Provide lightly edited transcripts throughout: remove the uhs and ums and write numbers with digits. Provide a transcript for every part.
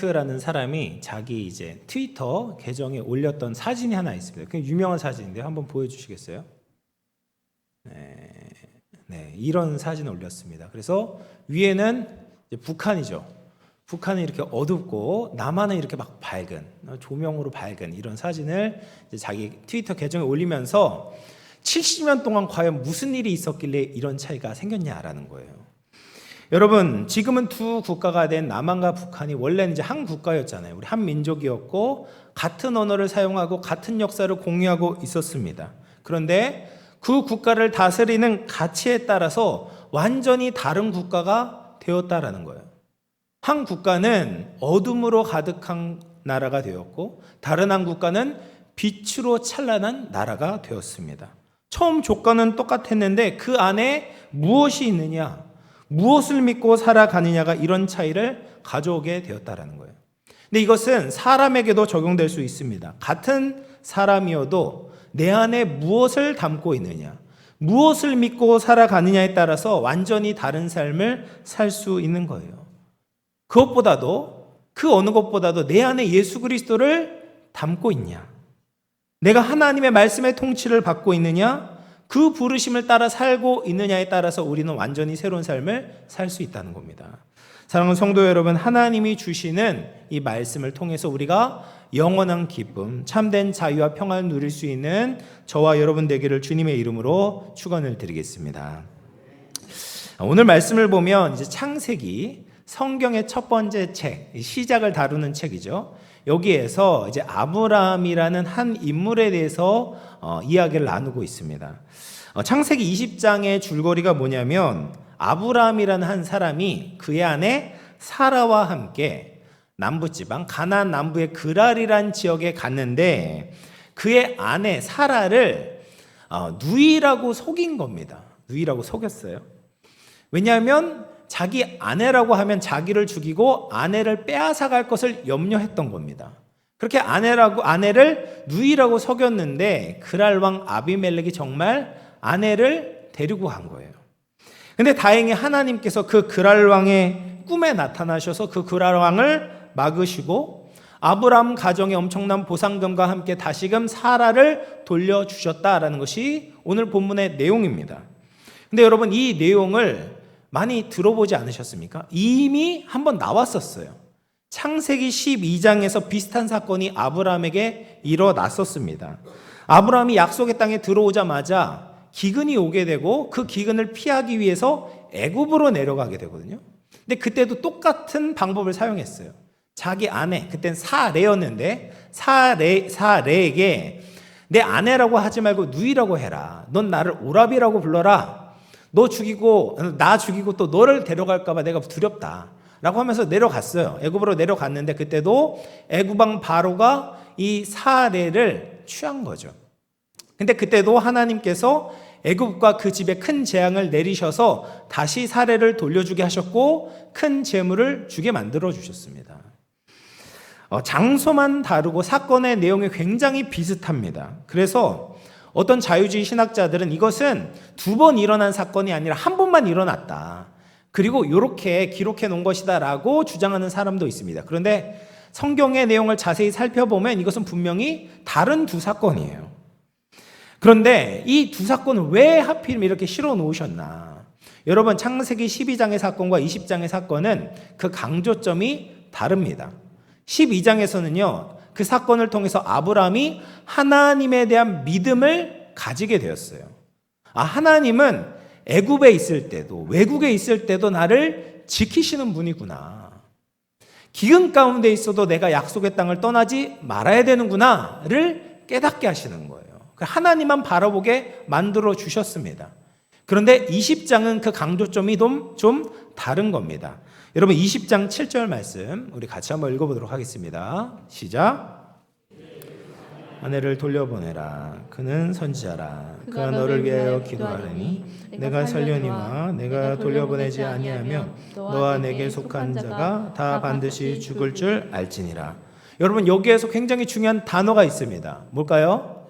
마크라는 사람이 자기 이제 트위터 계정에 올렸던 사진이 하나 있습니다. 그 유명한 사진인데 한번 보여주시겠어요? 네, 이런 사진을 올렸습니다. 그래서 위에는 이제 북한이죠. 북한은 이렇게 어둡고 남한은 이렇게 막 밝은, 조명으로 밝은 이런 사진을 이제 자기 트위터 계정에 올리면서 70년 동안 과연 무슨 일이 있었길래 이런 차이가 생겼냐라는 거예요. 여러분, 지금은 두 국가가 된 남한과 북한이 원래는 이제 한 국가였잖아요. 우리 한 민족이었고 같은 언어를 사용하고 같은 역사를 공유하고 있었습니다. 그런데 그 국가를 다스리는 가치에 따라서 완전히 다른 국가가 되었다라는 거예요. 한 국가는 어둠으로 가득한 나라가 되었고 다른 한 국가는 빛으로 찬란한 나라가 되었습니다. 처음 조건은 똑같았는데 그 안에 무엇이 있느냐, 무엇을 믿고 살아가느냐가 이런 차이를 가져오게 되었다라는 거예요. 근데 이것은 사람에게도 적용될 수 있습니다. 같은 사람이어도 내 안에 무엇을 담고 있느냐, 무엇을 믿고 살아가느냐에 따라서 완전히 다른 삶을 살 수 있는 거예요. 그것보다도, 그 어느 것보다도 내 안에 예수 그리스도를 담고 있냐, 내가 하나님의 말씀의 통치를 받고 있느냐, 그 부르심을 따라 살고 있느냐에 따라서 우리는 완전히 새로운 삶을 살 수 있다는 겁니다. 사랑하는 성도 여러분, 하나님이 주시는 이 말씀을 통해서 우리가 영원한 기쁨, 참된 자유와 평안을 누릴 수 있는 저와 여러분 되기를 주님의 이름으로 축원을 드리겠습니다. 오늘 말씀을 보면 이제 창세기, 성경의 첫 번째 책, 시작을 다루는 책이죠. 여기에서 이제 아브라함이라는 한 인물에 대해서 이야기를 나누고 있습니다. 창세기 20장의 줄거리가 뭐냐면 아브라함이라는 한 사람이 그의 아내 사라와 함께 남부지방 가나안 남부의 그랄이라는 지역에 갔는데 그의 아내 사라를 누이라고 속인 겁니다. 누이라고 속였어요. 왜냐하면 자기 아내라고 하면 자기를 죽이고 아내를 빼앗아갈 것을 염려했던 겁니다. 그렇게 아내를 누이라고 속였는데 그랄 왕 아비멜렉이 정말 아내를 데리고 간 거예요. 근데 다행히 하나님께서 그 그랄 왕의 꿈에 나타나셔서 그 그랄 왕을 막으시고 아브라함 가정에 엄청난 보상금과 함께 다시금 사라를 돌려주셨다라는 것이 오늘 본문의 내용입니다. 근데 여러분, 이 내용을 많이 들어보지 않으셨습니까? 이미 한번 나왔었어요. 창세기 12장에서 비슷한 사건이 아브라함에게 일어났었습니다. 아브라함이 약속의 땅에 들어오자마자 기근이 오게 되고 그 기근을 피하기 위해서 애굽으로 내려가게 되거든요. 근데 그때도 똑같은 방법을 사용했어요. 자기 아내, 그땐 사레였는데 사레에게 내 아내라고 하지 말고 누이라고 해라. 넌 나를 오라비라고 불러라. 나 죽이고 또 너를 데려갈까 봐 내가 두렵다 라고 하면서 내려갔어요. 애굽으로 내려갔는데 그때도 애굽 왕 바로가 이 사레를 취한 거죠. 근데 그때도 하나님께서 애굽과 그 집에 큰 재앙을 내리셔서 다시 사레를 돌려주게 하셨고 큰 재물을 주게 만들어 주셨습니다. 장소만 다르고 사건의 내용이 굉장히 비슷합니다. 그래서 어떤 자유주의 신학자들은 이것은 두 번 일어난 사건이 아니라 한 번만 일어났다. 그리고 이렇게 기록해 놓은 것이다라고 주장하는 사람도 있습니다. 그런데 성경의 내용을 자세히 살펴보면 이것은 분명히 다른 두 사건이에요. 그런데 이 두 사건을 왜 하필 이렇게 실어 놓으셨나? 여러분, 창세기 12장의 사건과 20장의 사건은 그 강조점이 다릅니다. 12장에서는요, 그 사건을 통해서 아브라함이 하나님에 대한 믿음을 가지게 되었어요. 하나님은 애굽에 있을 때도 외국에 있을 때도 나를 지키시는 분이구나. 기근 가운데 있어도 내가 약속의 땅을 떠나지 말아야 되는구나를 깨닫게 하시는 거예요. 하나님만 바라보게 만들어 주셨습니다. 그런데 20장은 그 강조점이 좀 다른 겁니다. 여러분, 20장 7절 말씀 우리 같이 한번 읽어보도록 하겠습니다. 시작. 아내를 돌려보내라. 그는 선지자라. 그가 너를 위하여 기도하려니 내가 살려니와 내가 돌려보내지 아니하면 너와 내게 속한 자가 다 반드시 죽을 줄 알지니라. 여러분, 여기에서 굉장히 중요한 단어가 있습니다. 뭘까요?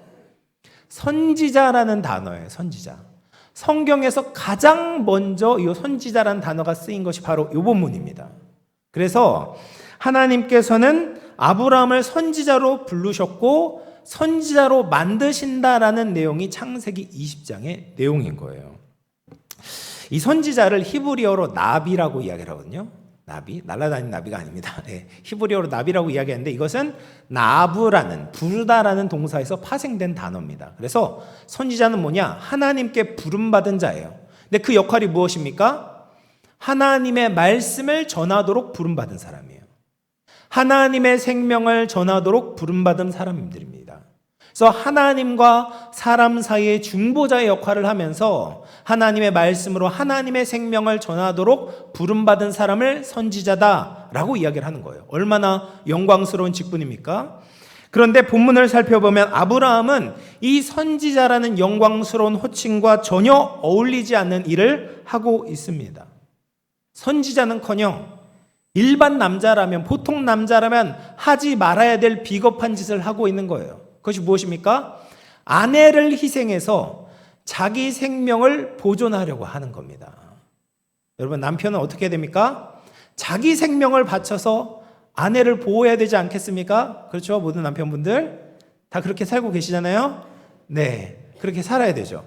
선지자라는 단어예요. 선지자. 성경에서 가장 먼저 이 선지자라는 단어가 쓰인 것이 바로 이 본문입니다. 그래서 하나님께서는 아브라함을 선지자로 부르셨고 선지자로 만드신다라는 내용이 창세기 20장의 내용인 거예요. 이 선지자를 히브리어로 나비라고 이야기를 하거든요. 나비, 날아다니는 나비가 아닙니다. 네, 히브리어로 나비라고 이야기하는데 이것은 나부라는, 부르다라는 동사에서 파생된 단어입니다. 그래서 선지자는 뭐냐? 하나님께 부름받은 자예요. 근데 그 역할이 무엇입니까? 하나님의 말씀을 전하도록 부름받은 사람이에요. 하나님의 생명을 전하도록 부름받은 사람들입니다. 그래서 하나님과 사람 사이의 중보자의 역할을 하면서 하나님의 말씀으로 하나님의 생명을 전하도록 부름받은 사람을 선지자다라고 이야기를 하는 거예요. 얼마나 영광스러운 직분입니까? 그런데 본문을 살펴보면 아브라함은 이 선지자라는 영광스러운 호칭과 전혀 어울리지 않는 일을 하고 있습니다. 선지자는커녕 일반 남자라면, 보통 남자라면 하지 말아야 될 비겁한 짓을 하고 있는 거예요. 그것이 무엇입니까? 아내를 희생해서 자기 생명을 보존하려고 하는 겁니다. 여러분, 남편은 어떻게 됩니까? 자기 생명을 바쳐서 아내를 보호해야 되지 않겠습니까? 그렇죠? 모든 남편분들 다 그렇게 살고 계시잖아요. 네, 그렇게 살아야 되죠.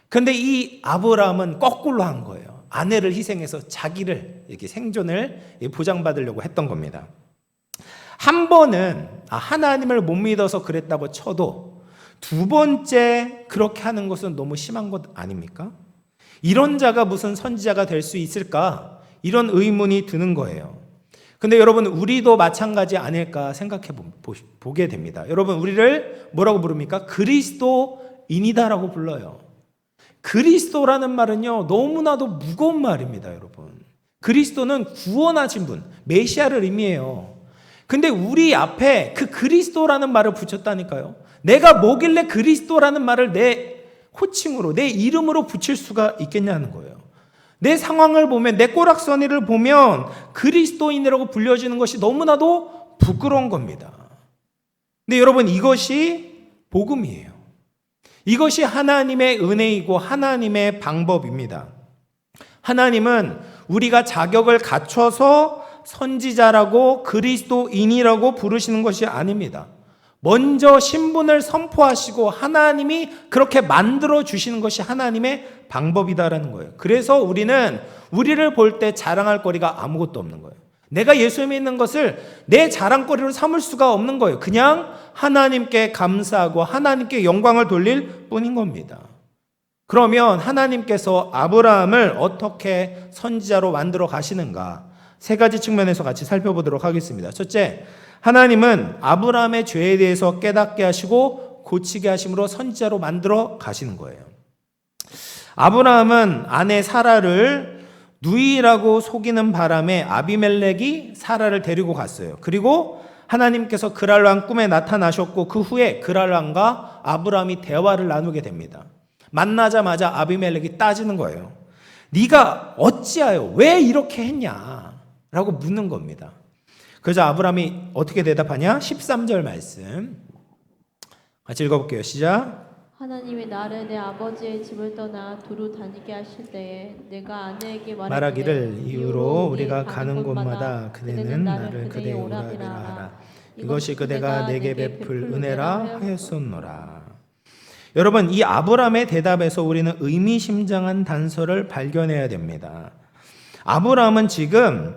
그런데 이 아브라함은 거꾸로 한 거예요. 아내를 희생해서 자기를 이렇게 생존을 보장받으려고 했던 겁니다. 한 번은 하나님을 못 믿어서 그랬다고 쳐도 두 번째 그렇게 하는 것은 너무 심한 것 아닙니까? 이런 자가 무슨 선지자가 될 수 있을까? 이런 의문이 드는 거예요. 근데 여러분, 우리도 마찬가지 아닐까 생각해 보게 됩니다. 여러분, 우리를 뭐라고 부릅니까? 그리스도인이다라고 불러요. 그리스도라는 말은요, 너무나도 무거운 말입니다, 여러분. 그리스도는 구원하신 분, 메시아를 의미해요. 근데 우리 앞에 그 그리스도라는 말을 붙였다니까요. 내가 뭐길래 그리스도라는 말을 내 호칭으로, 내 이름으로 붙일 수가 있겠냐는 거예요. 내 상황을 보면, 내 꼬락서니를 보면 그리스도인이라고 불려지는 것이 너무나도 부끄러운 겁니다. 근데 여러분, 이것이 복음이에요. 이것이 하나님의 은혜이고 하나님의 방법입니다. 하나님은 우리가 자격을 갖춰서 선지자라고 그리스도인이라고 부르시는 것이 아닙니다. 먼저 신분을 선포하시고 하나님이 그렇게 만들어 주시는 것이 하나님의 방법이다라는 거예요. 그래서 우리는 우리를 볼 때 자랑할 거리가 아무것도 없는 거예요. 내가 예수 믿는 것을 내 자랑거리로 삼을 수가 없는 거예요. 그냥 하나님께 감사하고 하나님께 영광을 돌릴 뿐인 겁니다. 그러면 하나님께서 아브라함을 어떻게 선지자로 만들어 가시는가? 세 가지 측면에서 같이 살펴보도록 하겠습니다. 첫째, 하나님은 아브라함의 죄에 대해서 깨닫게 하시고 고치게 하심으로 선지자로 만들어 가시는 거예요. 아브라함은 아내 사라를 누이라고 속이는 바람에 아비멜렉이 사라를 데리고 갔어요. 그리고 하나님께서 그랄 왕 꿈에 나타나셨고 그 후에 그랄 왕과 아브라함이 대화를 나누게 됩니다. 만나자마자 아비멜렉이 따지는 거예요. 네가 어찌하여 왜 이렇게 했냐? 라고 묻는 겁니다. 그래서 아브라함이 어떻게 대답하냐? 13절 말씀 같이 읽어볼게요. 시작. 하나님이 나를 내 아버지의 집을 떠나 두루 다니게 하실 때에 내가 아내에게 말하기를 이후로 우리가 가는 곳마다 그대는 나를 그대의 오라비라 하라. 이것이 그대가 내게 베풀 은혜라 하였었노라. 여러분, 이 아브라함의 대답에서 우리는 의미심장한 단서를 발견해야 됩니다. 아브라함은 지금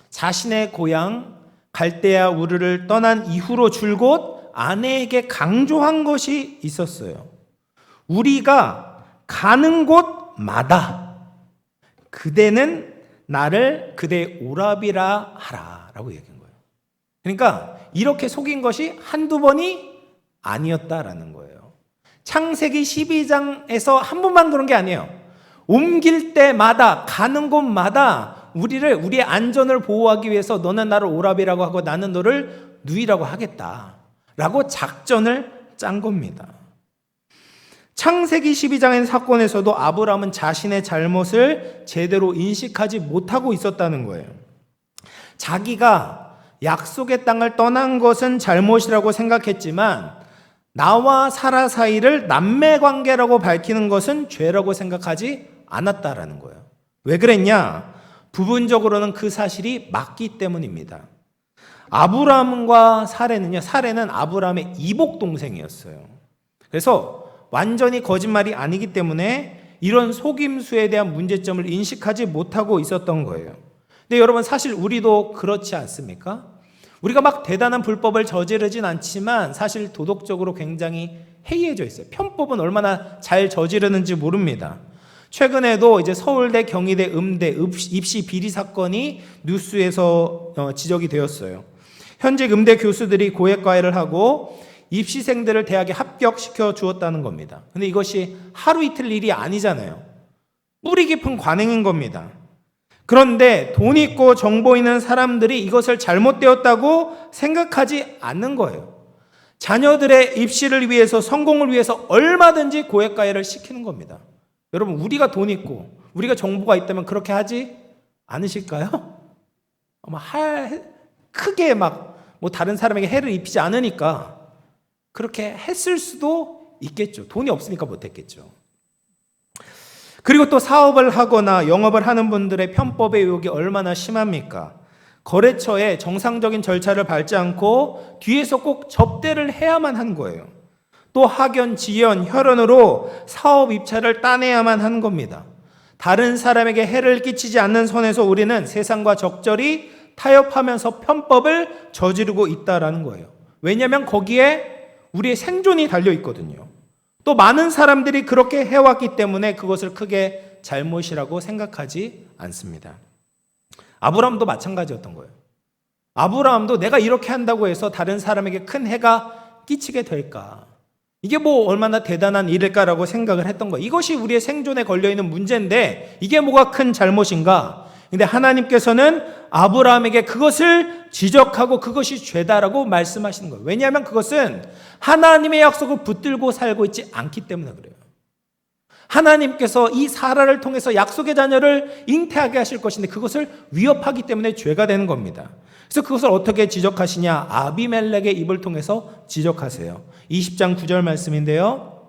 자신의 고향 갈대아 우르를 떠난 이후로 줄곧 아내에게 강조한 것이 있었어요. 우리가 가는 곳마다 그대는 나를 그대의 오라비라 하라 라고 얘기한 거예요. 그러니까 이렇게 속인 것이 한두 번이 아니었다라는 거예요. 창세기 12장에서 한 번만 그런 게 아니에요. 옮길 때마다 가는 곳마다 우리의 안전을 보호하기 위해서 너는 나를 오라비라고 하고 나는 너를 누이라고 하겠다라고 작전을 짠 겁니다. 창세기 12장의 사건에서도 아브라함은 자신의 잘못을 제대로 인식하지 못하고 있었다는 거예요. 자기가 약속의 땅을 떠난 것은 잘못이라고 생각했지만 나와 사라 사이를 남매 관계라고 밝히는 것은 죄라고 생각하지 않았다라는 거예요. 왜 그랬냐? 부분적으로는 그 사실이 맞기 때문입니다. 아브라함과 사레는요, 사레는 아브라함의 이복 동생이었어요. 그래서 완전히 거짓말이 아니기 때문에 이런 속임수에 대한 문제점을 인식하지 못하고 있었던 거예요. 근데 여러분, 사실 우리도 그렇지 않습니까? 우리가 막 대단한 불법을 저지르진 않지만 사실 도덕적으로 굉장히 해이해져 있어요. 편법은 얼마나 잘 저지르는지 모릅니다. 최근에도 이제 서울대, 경희대, 음대 입시 비리 사건이 뉴스에서 지적이 되었어요. 현직 음대 교수들이 고액과외를 하고 입시생들을 대학에 합격시켜 주었다는 겁니다. 근데 이것이 하루 이틀 일이 아니잖아요. 뿌리 깊은 관행인 겁니다. 그런데 돈 있고 정보 있는 사람들이 이것을 잘못되었다고 생각하지 않는 거예요. 자녀들의 입시를 위해서, 성공을 위해서 얼마든지 고액과외를 시키는 겁니다. 여러분, 우리가 돈 있고 우리가 정보가 있다면 그렇게 하지 않으실까요? 아마 크게 뭐 다른 사람에게 해를 입히지 않으니까 그렇게 했을 수도 있겠죠. 돈이 없으니까 못했겠죠. 그리고 또 사업을 하거나 영업을 하는 분들의 편법의 유혹이 얼마나 심합니까? 거래처에 정상적인 절차를 밟지 않고 뒤에서 꼭 접대를 해야만 하는 거예요. 또 학연, 지연, 혈연으로 사업 입찰을 따내야만 하는 겁니다. 다른 사람에게 해를 끼치지 않는 선에서 우리는 세상과 적절히 타협하면서 편법을 저지르고 있다라는 거예요. 왜냐하면 거기에 우리의 생존이 달려 있거든요. 또 많은 사람들이 그렇게 해왔기 때문에 그것을 크게 잘못이라고 생각하지 않습니다. 아브라함도 마찬가지였던 거예요. 아브라함도 내가 이렇게 한다고 해서 다른 사람에게 큰 해가 끼치게 될까? 이게 뭐 얼마나 대단한 일일까라고 생각을 했던 거예요. 이것이 우리의 생존에 걸려있는 문제인데 이게 뭐가 큰 잘못인가? 근데 하나님께서는 아브라함에게 그것을 지적하고 그것이 죄다라고 말씀하시는 거예요. 왜냐하면 그것은 하나님의 약속을 붙들고 살고 있지 않기 때문에 그래요. 하나님께서 이 사라를 통해서 약속의 자녀를 잉태하게 하실 것인데 그것을 위협하기 때문에 죄가 되는 겁니다. 그래서 그것을 어떻게 지적하시냐? 아비멜렉의 입을 통해서 지적하세요. 20장 9절 말씀인데요.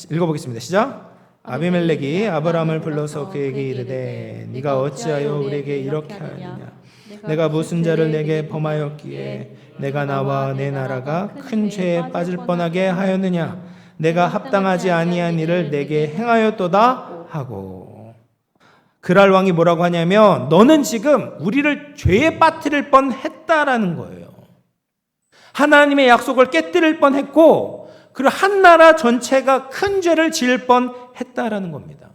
읽어보겠습니다. 시작. 아비멜렉이 아브라함을 불러서 그에게 이르되 네가 어찌하여 우리에게 이렇게 하느냐? 내가 무슨 죄를 내게 범하였기에 내가 나와 내 나라가 큰 죄에 빠질 뻔하게 하였느냐? 내가 합당하지 아니한 일을 내게 행하였도다 하고. 그랄 왕이 뭐라고 하냐면 너는 지금 우리를 죄에 빠뜨릴 뻔했다라는 거예요. 하나님의 약속을 깨뜨릴 뻔했고 그리고 한 나라 전체가 큰 죄를 지을 뻔했다라는 겁니다.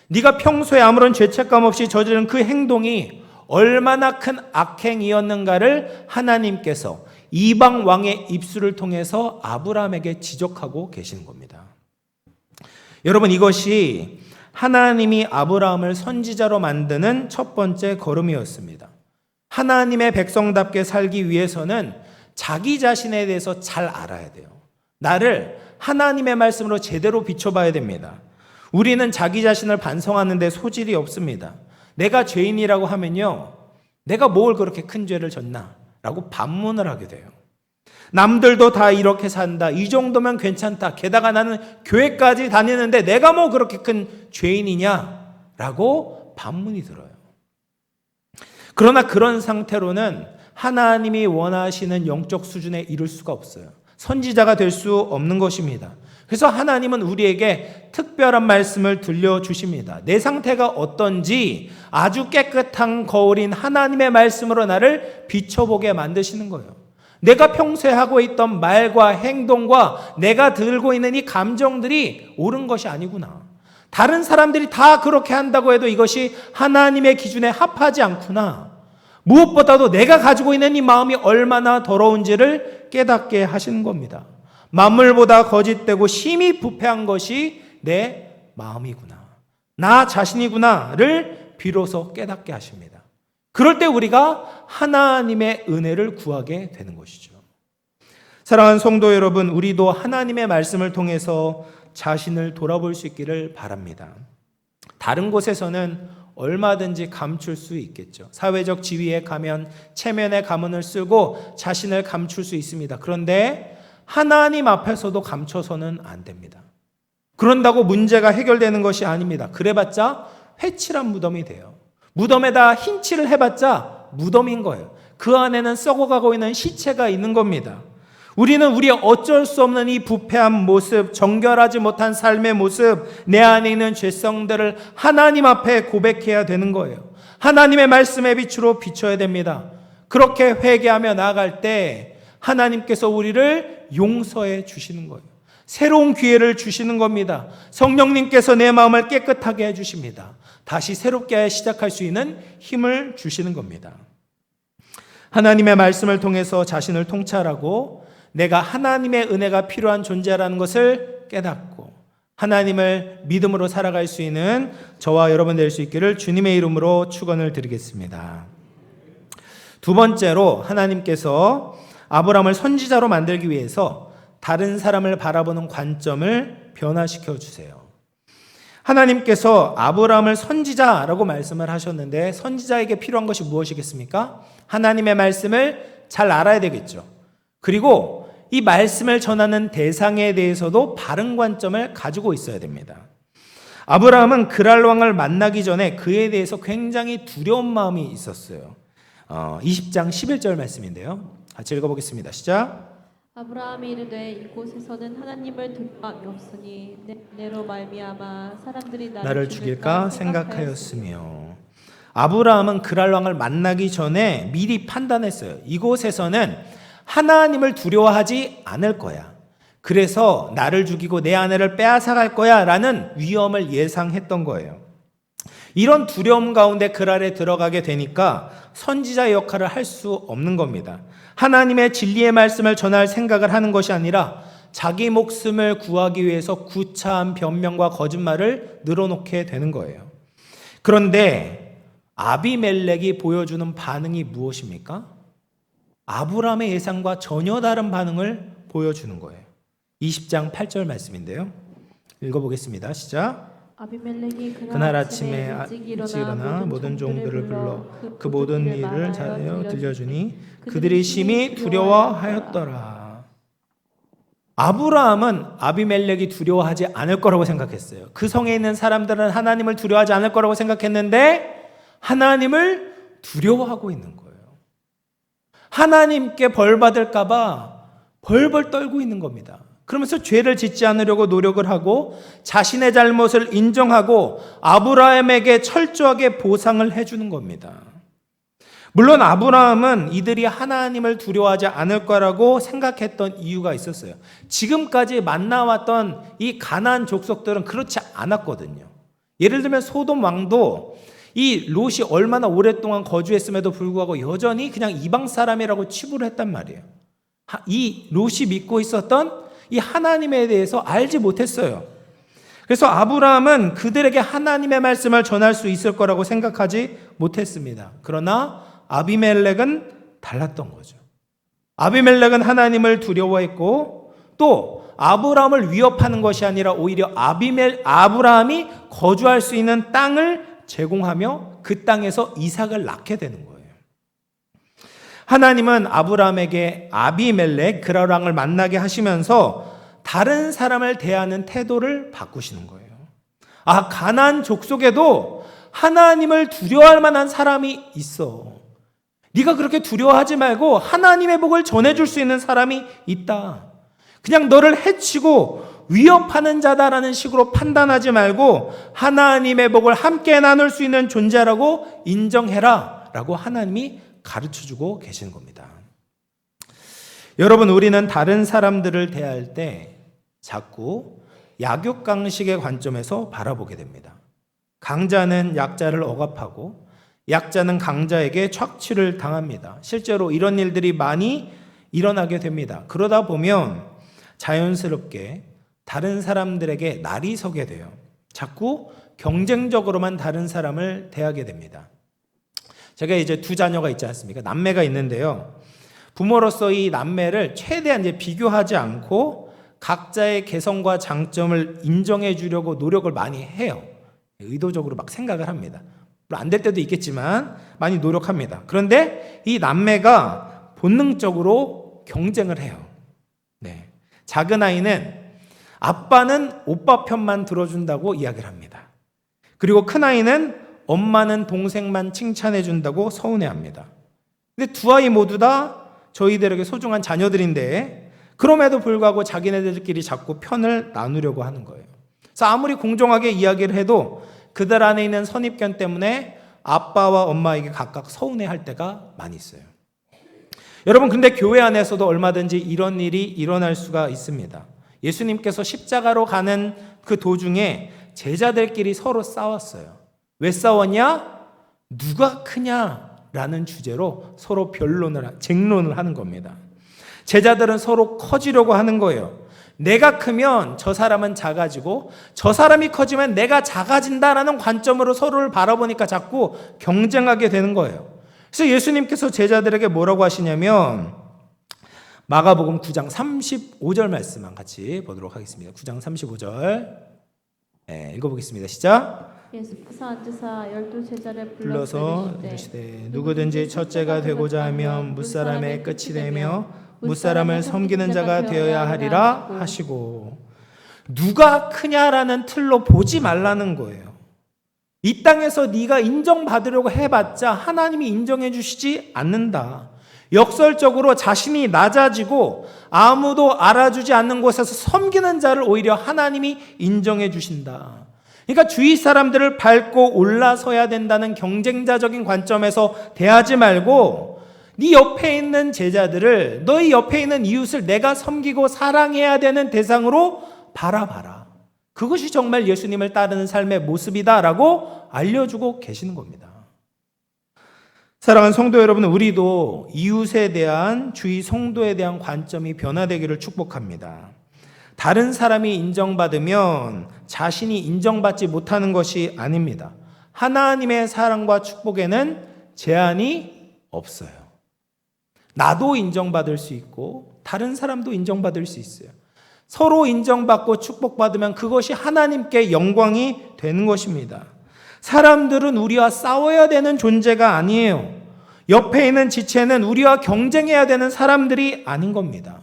네가 평소에 아무런 죄책감 없이 저지른 그 행동이 얼마나 큰 악행이었는가를 하나님께서 이방 왕의 입술을 통해서 아브라함에게 지적하고 계시는 겁니다. 여러분, 이것이 하나님이 아브라함을 선지자로 만드는 첫 번째 걸음이었습니다. 하나님의 백성답게 살기 위해서는 자기 자신에 대해서 잘 알아야 돼요. 나를 하나님의 말씀으로 제대로 비춰봐야 됩니다. 우리는 자기 자신을 반성하는 데 소질이 없습니다. 내가 죄인이라고 하면요, 내가 뭘 그렇게 큰 죄를 졌나? 라고 반문을 하게 돼요. 남들도 다 이렇게 산다. 이 정도면 괜찮다. 게다가 나는 교회까지 다니는데 내가 뭐 그렇게 큰 죄인이냐? 라고 반문이 들어요. 그러나 그런 상태로는 하나님이 원하시는 영적 수준에 이를 수가 없어요. 선지자가 될 수 없는 것입니다. 그래서 하나님은 우리에게 특별한 말씀을 들려주십니다. 내 상태가 어떤지 아주 깨끗한 거울인 하나님의 말씀으로 나를 비춰보게 만드시는 거예요. 내가 평소에 하고 있던 말과 행동과 내가 들고 있는 이 감정들이 옳은 것이 아니구나. 다른 사람들이 다 그렇게 한다고 해도 이것이 하나님의 기준에 합하지 않구나. 무엇보다도 내가 가지고 있는 이 마음이 얼마나 더러운지를 깨닫게 하시는 겁니다. 만물보다 거짓되고 심히 부패한 것이 내 마음이구나. 나 자신이구나를 비로소 깨닫게 하십니다. 그럴 때 우리가 하나님의 은혜를 구하게 되는 것이죠. 사랑하는 성도 여러분, 우리도 하나님의 말씀을 통해서 자신을 돌아볼 수 있기를 바랍니다. 다른 곳에서는 얼마든지 감출 수 있겠죠. 사회적 지위에 가면 체면의 가문을 쓰고 자신을 감출 수 있습니다. 그런데 하나님 앞에서도 감춰서는 안 됩니다. 그런다고 문제가 해결되는 것이 아닙니다. 그래봤자 회칠한 무덤이 돼요. 무덤에다 흰 칠을 해봤자 무덤인 거예요. 그 안에는 썩어가고 있는 시체가 있는 겁니다. 우리는 우리의 어쩔 수 없는 이 부패한 모습, 정결하지 못한 삶의 모습, 내 안에 있는 죄성들을 하나님 앞에 고백해야 되는 거예요. 하나님의 말씀의 빛으로 비춰야 됩니다. 그렇게 회개하며 나아갈 때 하나님께서 우리를 용서해 주시는 거예요. 새로운 기회를 주시는 겁니다. 성령님께서 내 마음을 깨끗하게 해주십니다. 다시 새롭게 시작할 수 있는 힘을 주시는 겁니다. 하나님의 말씀을 통해서 자신을 통찰하고 내가 하나님의 은혜가 필요한 존재라는 것을 깨닫고 하나님을 믿음으로 살아갈 수 있는 저와 여러분 될 수 있기를 주님의 이름으로 축원을 드리겠습니다. 두 번째로 하나님께서 아브라함을 선지자로 만들기 위해서 다른 사람을 바라보는 관점을 변화시켜 주세요. 하나님께서 아브라함을 선지자라고 말씀을 하셨는데 선지자에게 필요한 것이 무엇이겠습니까? 하나님의 말씀을 잘 알아야 되겠죠. 그리고 이 말씀을 전하는 대상에 대해서도 바른 관점을 가지고 있어야 됩니다. 아브라함은 그랄 왕을 만나기 전에 그에 대해서 굉장히 두려운 마음이 있었어요. 20장 11절 말씀인데요. 같이 읽어보겠습니다. 시작. 아브라함이 이르되 이곳에서는 하나님을 두려움이 없으니 내로 말미암아 사람들이 나를 죽일까 생각하였으며. 아브라함은 그랄 왕을 만나기 전에 미리 판단했어요. 이곳에서는 하나님을 두려워하지 않을 거야. 그래서 나를 죽이고 내 아내를 빼앗아갈 거야 라는 위험을 예상했던 거예요. 이런 두려움 가운데 그랄에 들어가게 되니까 선지자 역할을 할 수 없는 겁니다. 하나님의 진리의 말씀을 전할 생각을 하는 것이 아니라 자기 목숨을 구하기 위해서 구차한 변명과 거짓말을 늘어놓게 되는 거예요. 그런데 아비멜렉이 보여주는 반응이 무엇입니까? 아브라함의 예상과 전혀 다른 반응을 보여주는 거예요. 20장 8절 말씀인데요. 읽어보겠습니다. 시작. 아비멜렉이 그날 아침에 일찍 일어나 모든 종들을 불러 그 모든 일을 잘하여 들려주니 그들이 심히 두려워하였더라. 아브라함은 아비멜렉이 두려워하지 않을 거라고 생각했어요. 그 성에 있는 사람들은 하나님을 두려워하지 않을 거라고 생각했는데 하나님을 두려워하고 있는 거예요. 하나님께 벌 받을까 봐 벌벌 떨고 있는 겁니다. 그러면서 죄를 짓지 않으려고 노력을 하고 자신의 잘못을 인정하고 아브라함에게 철저하게 보상을 해주는 겁니다. 물론 아브라함은 이들이 하나님을 두려워하지 않을 거라고 생각했던 이유가 있었어요. 지금까지 만나왔던 이 가나안 족속들은 그렇지 않았거든요. 예를 들면 소돔 왕도 이 롯이 얼마나 오랫동안 거주했음에도 불구하고 여전히 그냥 이방 사람이라고 치부를 했단 말이에요. 이 롯이 믿고 있었던 이 하나님에 대해서 알지 못했어요. 그래서 아브라함은 그들에게 하나님의 말씀을 전할 수 있을 거라고 생각하지 못했습니다. 그러나 아비멜렉은 달랐던 거죠. 아비멜렉은 하나님을 두려워했고 또 아브라함을 위협하는 것이 아니라 오히려 아브라함이 거주할 수 있는 땅을 제공하며 그 땅에서 이삭을 낳게 되는 거예요. 하나님은 아브라함에게 아비멜렉 그랄 왕을 만나게 하시면서 다른 사람을 대하는 태도를 바꾸시는 거예요. 가나안 족속에도 하나님을 두려워할 만한 사람이 있어. 네가 그렇게 두려워하지 말고 하나님의 복을 전해줄 수 있는 사람이 있다. 그냥 너를 해치고 위협하는 자다라는 식으로 판단하지 말고 하나님의 복을 함께 나눌 수 있는 존재라고 인정해라 라고 하나님이 가르쳐주고 계시는 겁니다. 여러분, 우리는 다른 사람들을 대할 때 자꾸 약육강식의 관점에서 바라보게 됩니다. 강자는 약자를 억압하고 약자는 강자에게 착취를 당합니다. 실제로 이런 일들이 많이 일어나게 됩니다. 그러다 보면 자연스럽게 다른 사람들에게 날이 서게 돼요. 자꾸 경쟁적으로만 다른 사람을 대하게 됩니다. 제가 이제 두 자녀가 있지 않습니까? 남매가 있는데요. 부모로서 이 남매를 최대한 이제 비교하지 않고 각자의 개성과 장점을 인정해 주려고 노력을 많이 해요. 의도적으로 막 생각을 합니다. 안 될 때도 있겠지만 많이 노력합니다. 그런데 이 남매가 본능적으로 경쟁을 해요. 네. 작은 아이는 아빠는 오빠 편만 들어준다고 이야기를 합니다. 그리고 큰 아이는 엄마는 동생만 칭찬해 준다고 서운해합니다. 근데 두 아이 모두 다 저희들에게 소중한 자녀들인데 그럼에도 불구하고 자기네들끼리 자꾸 편을 나누려고 하는 거예요. 그래서 아무리 공정하게 이야기를 해도 그들 안에 있는 선입견 때문에 아빠와 엄마에게 각각 서운해할 때가 많이 있어요. 여러분, 근데 교회 안에서도 얼마든지 이런 일이 일어날 수가 있습니다. 예수님께서 십자가로 가는 그 도중에 제자들끼리 서로 싸웠어요. 왜 싸웠냐? 누가 크냐라는 주제로 서로 쟁론을 하는 겁니다. 제자들은 서로 커지려고 하는 거예요. 내가 크면 저 사람은 작아지고 저 사람이 커지면 내가 작아진다라는 관점으로 서로를 바라보니까 자꾸 경쟁하게 되는 거예요. 그래서 예수님께서 제자들에게 뭐라고 하시냐면 마가복음 9장 35절 말씀만 같이 보도록 하겠습니다. 9장 35절 읽어보겠습니다. 시작. 예수께서 앉으사 12제자를 불러서 이르시되 누구든지 첫째가 되고자 하면 무사람의 끝이 되며 무사람을 섬기는 자가 되어야 하리라 하시고, 누가 크냐라는 틀로 보지 말라는 거예요. 이 땅에서 네가 인정받으려고 해봤자 하나님이 인정해 주시지 않는다. 역설적으로 자신이 낮아지고 아무도 알아주지 않는 곳에서 섬기는 자를 오히려 하나님이 인정해 주신다. 그러니까 주위 사람들을 밟고 올라서야 된다는 경쟁자적인 관점에서 대하지 말고 네 옆에 있는 제자들을, 너희 옆에 있는 이웃을 내가 섬기고 사랑해야 되는 대상으로 바라봐라. 그것이 정말 예수님을 따르는 삶의 모습이다라고 알려주고 계시는 겁니다. 사랑하는 성도 여러분, 우리도 이웃에 대한, 주위 성도에 대한 관점이 변화되기를 축복합니다. 다른 사람이 인정받으면 자신이 인정받지 못하는 것이 아닙니다. 하나님의 사랑과 축복에는 제한이 없어요. 나도 인정받을 수 있고 다른 사람도 인정받을 수 있어요. 서로 인정받고 축복받으면 그것이 하나님께 영광이 되는 것입니다. 사람들은 우리와 싸워야 되는 존재가 아니에요. 옆에 있는 지체는 우리와 경쟁해야 되는 사람들이 아닌 겁니다.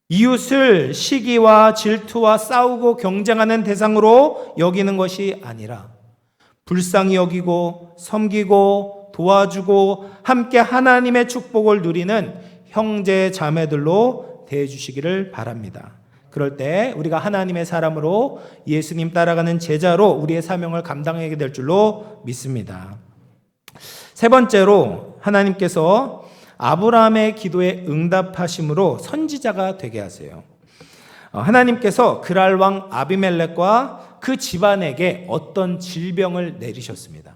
이웃을 시기와 질투와 싸우고 경쟁하는 대상으로 여기는 것이 아니라 불쌍히 여기고 섬기고 도와주고 함께 하나님의 축복을 누리는 형제 자매들로 대해주시기를 바랍니다. 그럴 때 우리가 하나님의 사람으로 예수님 따라가는 제자로 우리의 사명을 감당하게 될 줄로 믿습니다. 세 번째로 하나님께서 아브라함의 기도에 응답하심으로 선지자가 되게 하세요. 하나님께서 그랄 왕 아비멜렉과 그 집안에게 어떤 질병을 내리셨습니다.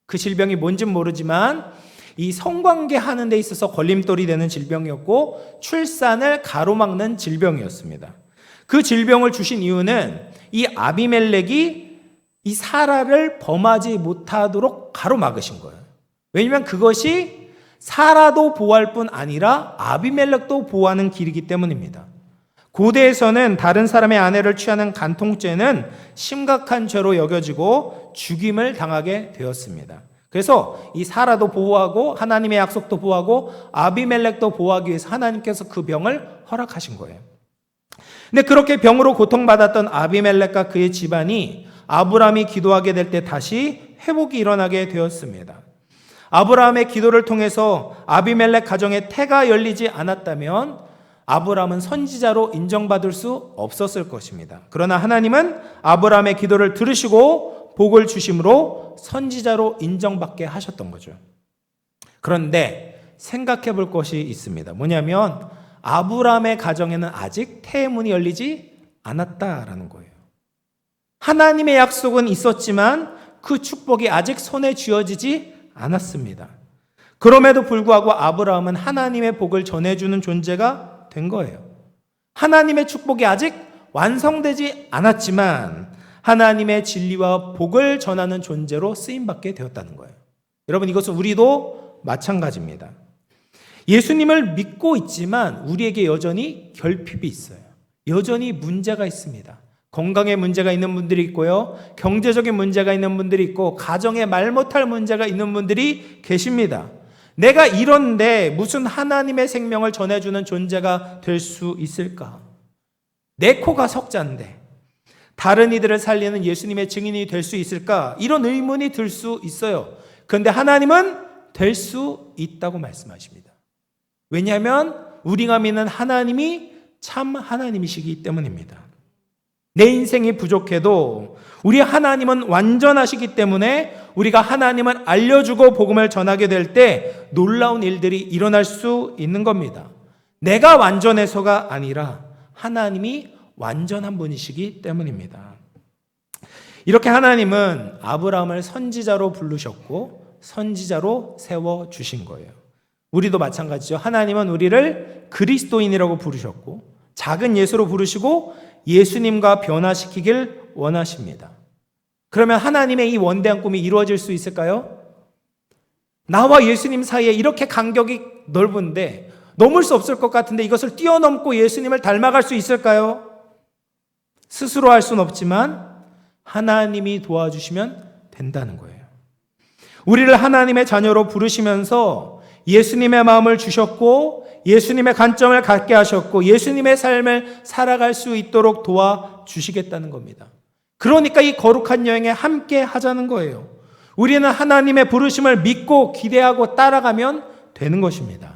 그 질병이 뭔지는 모르지만 이 성관계 하는 데 있어서 걸림돌이 되는 질병이었고 출산을 가로막는 질병이었습니다. 그 질병을 주신 이유는 이 아비멜렉이 이 사라를 범하지 못하도록 가로막으신 거예요. 왜냐하면 그것이 사라도 보호할 뿐 아니라 아비멜렉도 보호하는 길이기 때문입니다. 고대에서는 다른 사람의 아내를 취하는 간통죄는 심각한 죄로 여겨지고 죽임을 당하게 되었습니다. 그래서 이 사라도 보호하고 하나님의 약속도 보호하고 아비멜렉도 보호하기 위해서 하나님께서 그 병을 허락하신 거예요. 근데 그렇게 병으로 고통받았던 아비멜렉과 그의 집안이 아브라함이 기도하게 될 때 다시 회복이 일어나게 되었습니다. 아브라함의 기도를 통해서 아비멜렉 가정에 태가 열리지 않았다면 아브라함은 선지자로 인정받을 수 없었을 것입니다. 그러나 하나님은 아브라함의 기도를 들으시고 복을 주심으로 선지자로 인정받게 하셨던 거죠. 그런데 생각해 볼 것이 있습니다. 뭐냐면 아브라함의 가정에는 아직 태의 열리지 않았다라는 거예요. 하나님의 약속은 있었지만 그 축복이 아직 손에 쥐어지지 않았습니다. 그럼에도 불구하고 아브라함은 하나님의 복을 전해주는 존재가 된 거예요. 하나님의 축복이 아직 완성되지 않았지만 하나님의 진리와 복을 전하는 존재로 쓰임받게 되었다는 거예요. 여러분, 이것은 우리도 마찬가지입니다. 예수님을 믿고 있지만 우리에게 여전히 결핍이 있어요. 여전히 문제가 있습니다. 건강에 문제가 있는 분들이 있고요. 경제적인 문제가 있는 분들이 있고 가정에 말 못할 문제가 있는 분들이 계십니다. 내가 이런데 무슨 하나님의 생명을 전해주는 존재가 될 수 있을까? 내 코가 석자인데 다른 이들을 살리는 예수님의 증인이 될 수 있을까? 이런 의문이 들 수 있어요. 그런데 하나님은 될 수 있다고 말씀하십니다. 왜냐하면 우리가 믿는 하나님이 참 하나님이시기 때문입니다. 내 인생이 부족해도 우리 하나님은 완전하시기 때문에 우리가 하나님을 알려주고 복음을 전하게 될 때 놀라운 일들이 일어날 수 있는 겁니다. 내가 완전해서가 아니라 하나님이 완전한 분이시기 때문입니다. 이렇게 하나님은 아브라함을 선지자로 부르셨고 선지자로 세워주신 거예요. 우리도 마찬가지죠. 하나님은 우리를 그리스도인이라고 부르셨고 작은 예수로 부르시고 예수님과 변화시키길 원하십니다. 그러면 하나님의 이 원대한 꿈이 이루어질 수 있을까요? 나와 예수님 사이에 이렇게 간격이 넓은데 넘을 수 없을 것 같은데 이것을 뛰어넘고 예수님을 닮아갈 수 있을까요? 스스로 할 수는 없지만 하나님이 도와주시면 된다는 거예요. 우리를 하나님의 자녀로 부르시면서 예수님의 마음을 주셨고 예수님의 관점을 갖게 하셨고 예수님의 삶을 살아갈 수 있도록 도와주시겠다는 겁니다. 그러니까 이 거룩한 여행에 함께 하자는 거예요. 우리는 하나님의 부르심을 믿고 기대하고 따라가면 되는 것입니다.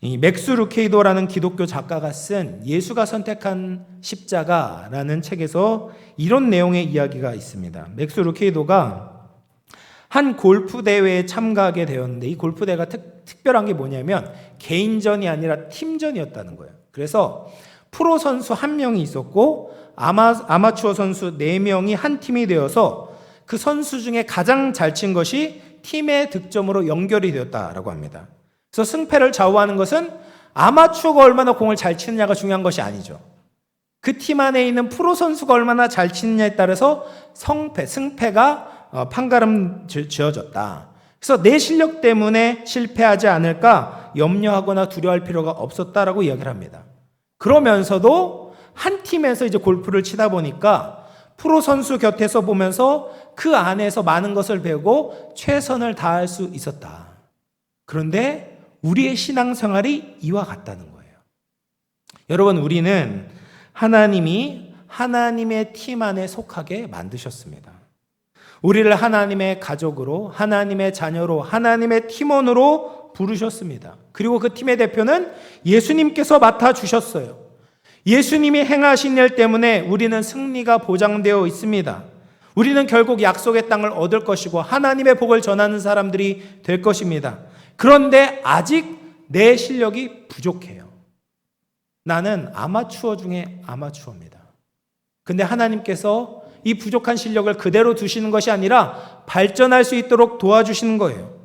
이 맥스 루케이도라는 기독교 작가가 쓴 예수가 선택한 십자가라는 책에서 이런 내용의 이야기가 있습니다. 맥스 루케이도가 한 골프 대회에 참가하게 되었는데 이 골프 대회가 특별한 게 뭐냐면 개인전이 아니라 팀전이었다는 거예요. 그래서 프로 선수 1명이 있었고 아마추어 선수 4명이 한 팀이 되어서 그 선수 중에 가장 잘 친 것이 팀의 득점으로 연결이 되었다라고 합니다. 그래서 승패를 좌우하는 것은 아마추어가 얼마나 공을 잘 치느냐가 중요한 것이 아니죠. 그 팀 안에 있는 프로 선수가 얼마나 잘 치느냐에 따라서 승패가 판가름 지어졌다. 그래서 내 실력 때문에 실패하지 않을까 염려하거나 두려워할 필요가 없었다라고 이야기를 합니다. 그러면서도 한 팀에서 이제 골프를 치다 보니까 프로 선수 곁에서 보면서 그 안에서 많은 것을 배우고 최선을 다할 수 있었다. 그런데 우리의 신앙생활이 이와 같다는 거예요. 여러분, 우리는 하나님이 하나님의 팀 안에 속하게 만드셨습니다. 우리를 하나님의 가족으로, 하나님의 자녀로, 하나님의 팀원으로 부르셨습니다. 그리고 그 팀의 대표는 예수님께서 맡아주셨어요. 예수님이 행하신 일 때문에 우리는 승리가 보장되어 있습니다. 우리는 결국 약속의 땅을 얻을 것이고 하나님의 복을 전하는 사람들이 될 것입니다. 그런데 아직 내 실력이 부족해요. 나는 아마추어 중에 아마추어입니다. 근데 하나님께서 이 부족한 실력을 그대로 두시는 것이 아니라 발전할 수 있도록 도와주시는 거예요.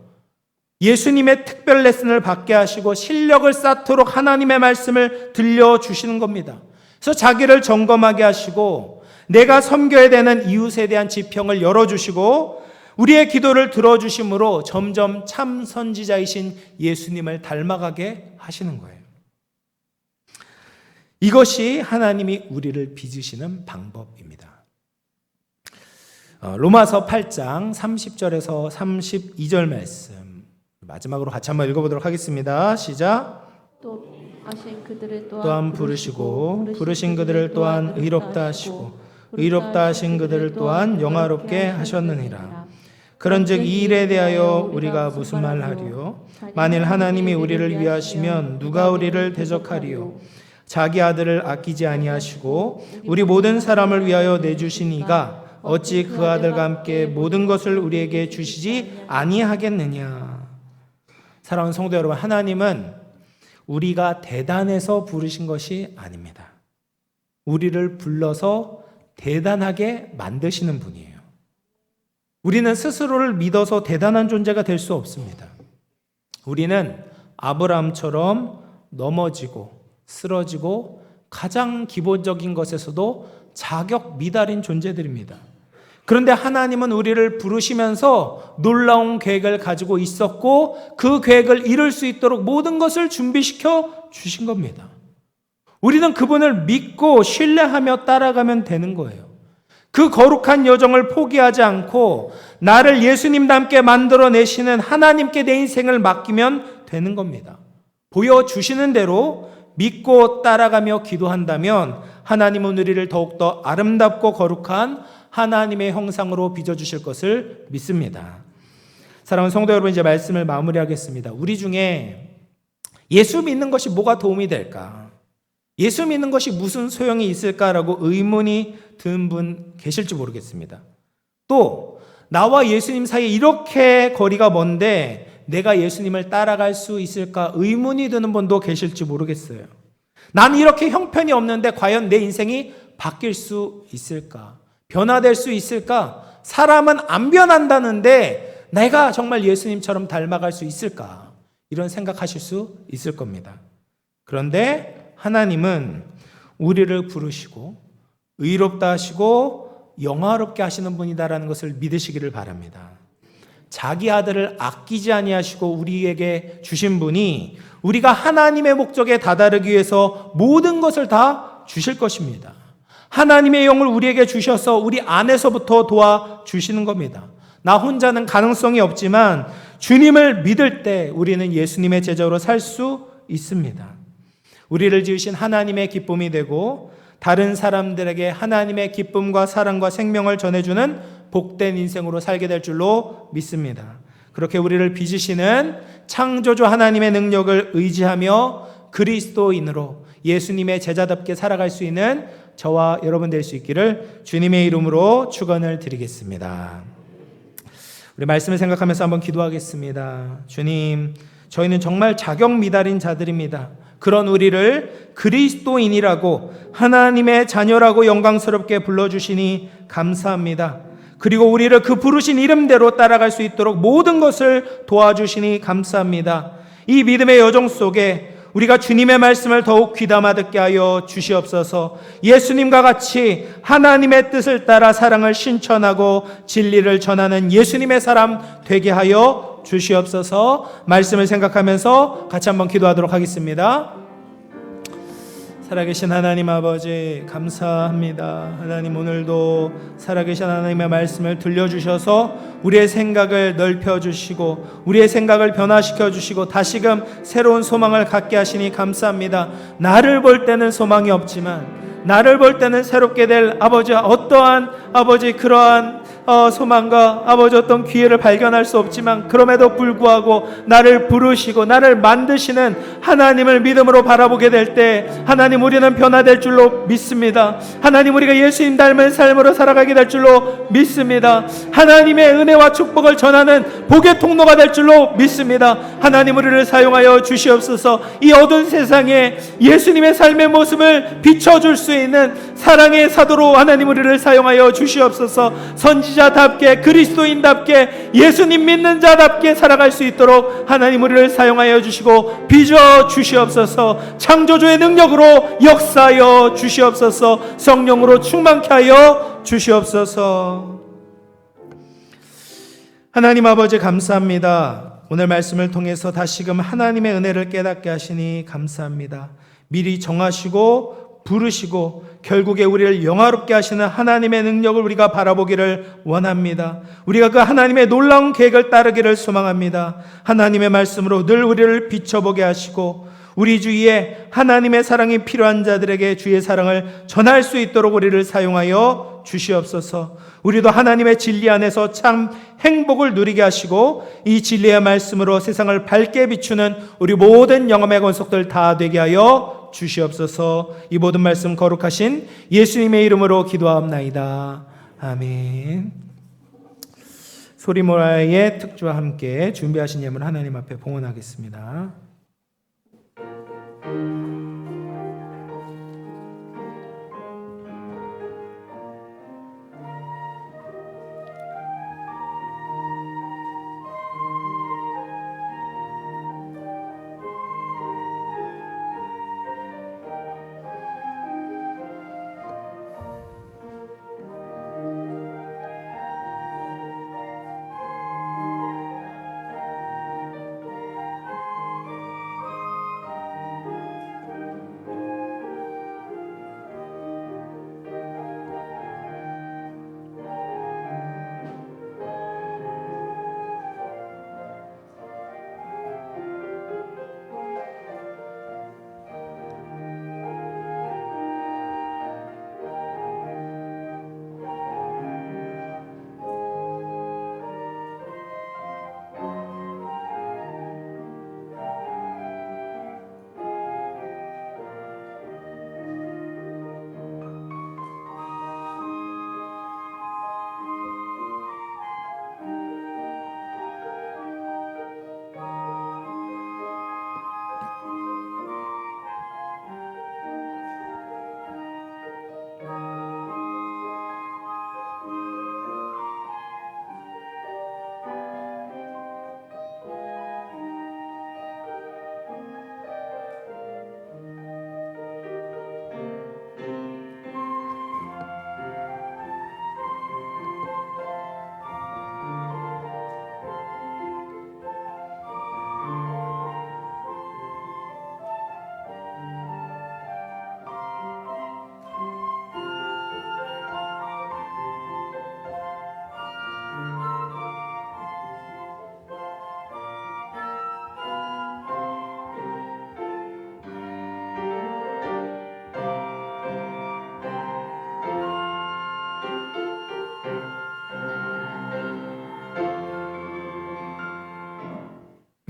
예수님의 특별 레슨을 받게 하시고 실력을 쌓도록 하나님의 말씀을 들려주시는 겁니다. 그래서 자기를 점검하게 하시고 내가 섬겨야 되는 이웃에 대한 지평을 열어주시고 우리의 기도를 들어주심으로 점점 참 선지자이신 예수님을 닮아가게 하시는 거예요. 이것이 하나님이 우리를 빚으시는 방법입니다. 로마서 8장 30절에서 32절 말씀 마지막으로 같이 한번 읽어보도록 하겠습니다. 시작. 또 하신 그들을 또한 부르시고 부르신 그들을 또한 의롭다 하시고 의롭다 하신 그들을 또한 영화롭게 하셨느니라. 그런즉 이 일에 대하여 우리가 무슨 말하리요? 만일 하나님이 우리를 위하시면 누가 우리를 대적하리요? 자기 아들을 아끼지 아니하시고 우리 모든 사람을 위하여 내주신 이가 어찌 그 아들과 함께 모든 것을 우리에게 주시지 아니하겠느냐. 사랑하는 성도 여러분, 하나님은 우리가 대단해서 부르신 것이 아닙니다. 우리를 불러서 대단하게 만드시는 분이에요. 우리는 스스로를 믿어서 대단한 존재가 될 수 없습니다. 우리는 아브라함처럼 넘어지고 쓰러지고 가장 기본적인 것에서도 자격 미달인 존재들입니다. 그런데 하나님은 우리를 부르시면서 놀라운 계획을 가지고 있었고 그 계획을 이룰 수 있도록 모든 것을 준비시켜 주신 겁니다. 우리는 그분을 믿고 신뢰하며 따라가면 되는 거예요. 그 거룩한 여정을 포기하지 않고 나를 예수님과 함께 만들어내시는 하나님께 내 인생을 맡기면 되는 겁니다. 보여주시는 대로 믿고 따라가며 기도한다면 하나님은 우리를 더욱더 아름답고 거룩한 하나님의 형상으로 빚어주실 것을 믿습니다. 사랑하는 성도 여러분, 이제 말씀을 마무리하겠습니다. 우리 중에 예수 믿는 것이 뭐가 도움이 될까? 예수 믿는 것이 무슨 소용이 있을까라고 의문이 든 분 계실지 모르겠습니다. 또 나와 예수님 사이에 이렇게 거리가 먼데 내가 예수님을 따라갈 수 있을까 의문이 드는 분도 계실지 모르겠어요. 난 이렇게 형편이 없는데 과연 내 인생이 바뀔 수 있을까? 변화될 수 있을까? 사람은 안 변한다는데 내가 정말 예수님처럼 닮아갈 수 있을까? 이런 생각하실 수 있을 겁니다. 그런데 하나님은 우리를 부르시고 의롭다 하시고 영화롭게 하시는 분이다라는 것을 믿으시기를 바랍니다. 자기 아들을 아끼지 아니하시고 우리에게 주신 분이 우리가 하나님의 목적에 다다르기 위해서 모든 것을 다 주실 것입니다. 하나님의 영을 우리에게 주셔서 우리 안에서부터 도와주시는 겁니다. 나 혼자는 가능성이 없지만 주님을 믿을 때 우리는 예수님의 제자로 살 수 있습니다. 우리를 지으신 하나님의 기쁨이 되고 다른 사람들에게 하나님의 기쁨과 사랑과 생명을 전해주는 복된 인생으로 살게 될 줄로 믿습니다. 그렇게 우리를 빚으시는 창조주 하나님의 능력을 의지하며 그리스도인으로 예수님의 제자답게 살아갈 수 있는 저와 여러분 될 수 있기를 주님의 이름으로 축원을 드리겠습니다. 우리 말씀을 생각하면서 한번 기도하겠습니다. 주님, 저희는 정말 자격 미달인 자들입니다. 그런 우리를 그리스도인이라고 하나님의 자녀라고 영광스럽게 불러주시니 감사합니다. 그리고 우리를 그 부르신 이름대로 따라갈 수 있도록 모든 것을 도와주시니 감사합니다. 이 믿음의 여정 속에 우리가 주님의 말씀을 더욱 귀담아 듣게 하여 주시옵소서. 예수님과 같이 하나님의 뜻을 따라 사랑을 신천하고 진리를 전하는 예수님의 사람 되게 하여 주시옵소서. 말씀을 생각하면서 같이 한번 기도하도록 하겠습니다. 살아계신 하나님 아버지 감사합니다. 하나님, 오늘도 살아계신 하나님의 말씀을 들려주셔서 우리의 생각을 넓혀주시고 우리의 생각을 변화시켜주시고 다시금 새로운 소망을 갖게 하시니 감사합니다. 나를 볼 때는 소망이 없지만 나를 볼 때는 새롭게 될 아버지, 어떠한 아버지 그러한 소망과 아버지 어떤 기회를 발견할 수 없지만 그럼에도 불구하고 나를 부르시고 나를 만드시는 하나님을 믿음으로 바라보게 될 때 하나님, 우리는 변화될 줄로 믿습니다. 하나님, 우리가 예수님 닮은 삶으로 살아가게 될 줄로 믿습니다. 하나님의 은혜와 축복을 전하는 복의 통로가 될 줄로 믿습니다. 하나님, 우리를 사용하여 주시옵소서. 이 어두운 세상에 예수님의 삶의 모습을 비춰줄 수 있는 사랑의 사도로 하나님 우리를 사용하여 주시옵소서. 선지자답게 그리스도인답게 예수님 믿는 자답게 살아갈 수 있도록 하나님 우리를 사용하여 주시고 빚어 주시옵소서. 창조주의 능력으로 역사하여 주시옵소서. 성령으로 충만케 하여 주시옵소서. 하나님 아버지 감사합니다. 오늘 말씀을 통해서 다시금 하나님의 은혜를 깨닫게 하시니 감사합니다. 미리 정하시고 부르시고 결국에 우리를 영화롭게 하시는 하나님의 능력을 우리가 바라보기를 원합니다. 우리가 그 하나님의 놀라운 계획을 따르기를 소망합니다. 하나님의 말씀으로 늘 우리를 비춰보게 하시고 우리 주위에 하나님의 사랑이 필요한 자들에게 주의 사랑을 전할 수 있도록 우리를 사용하여 주시옵소서. 우리도 하나님의 진리 안에서 참 행복을 누리게 하시고 이 진리의 말씀으로 세상을 밝게 비추는 우리 모든 영혼의 권속들 다 되게 하여 주시옵소서. 이 모든 말씀 거룩하신 예수님의 이름으로 기도하옵나이다. 아멘. 소리모라의 특주와 함께 준비하신 예물 하나님 앞에 봉헌하겠습니다.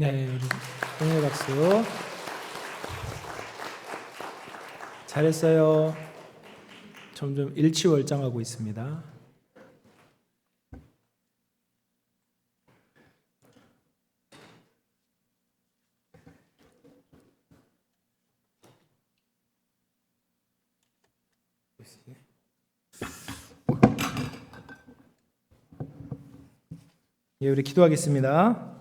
네, 우리 동료 박수. 잘했어요. 점점 일치월장하고 있습니다. 예, 우리 기도하겠습니다.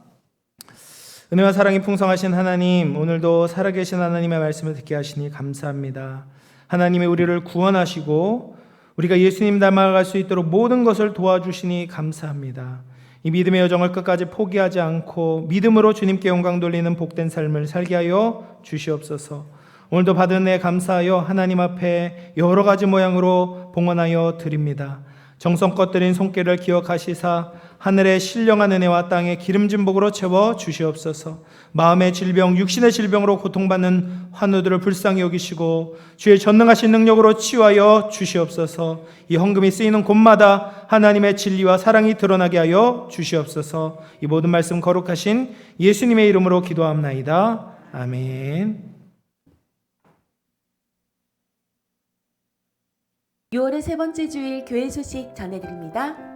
은혜와 사랑이 풍성하신 하나님, 오늘도 살아계신 하나님의 말씀을 듣게 하시니 감사합니다. 하나님이 우리를 구원하시고 우리가 예수님 닮아갈 수 있도록 모든 것을 도와주시니 감사합니다. 이 믿음의 여정을 끝까지 포기하지 않고 믿음으로 주님께 영광 돌리는 복된 삶을 살게 하여 주시옵소서. 오늘도 받은 은혜 감사하여 하나님 앞에 여러 가지 모양으로 봉헌하여 드립니다. 정성껏 드린 손길을 기억하시사 하늘의 신령한 은혜와 땅의 기름진 복으로 채워 주시옵소서. 마음의 질병, 육신의 질병으로 고통받는 환우들을 불쌍히 여기시고 주의 전능하신 능력으로 치유하여 주시옵소서. 이 헌금이 쓰이는 곳마다 하나님의 진리와 사랑이 드러나게 하여 주시옵소서. 이 모든 말씀 거룩하신 예수님의 이름으로 기도합나이다. 아멘. 6월의 세 번째 주일 교회 소식 전해드립니다.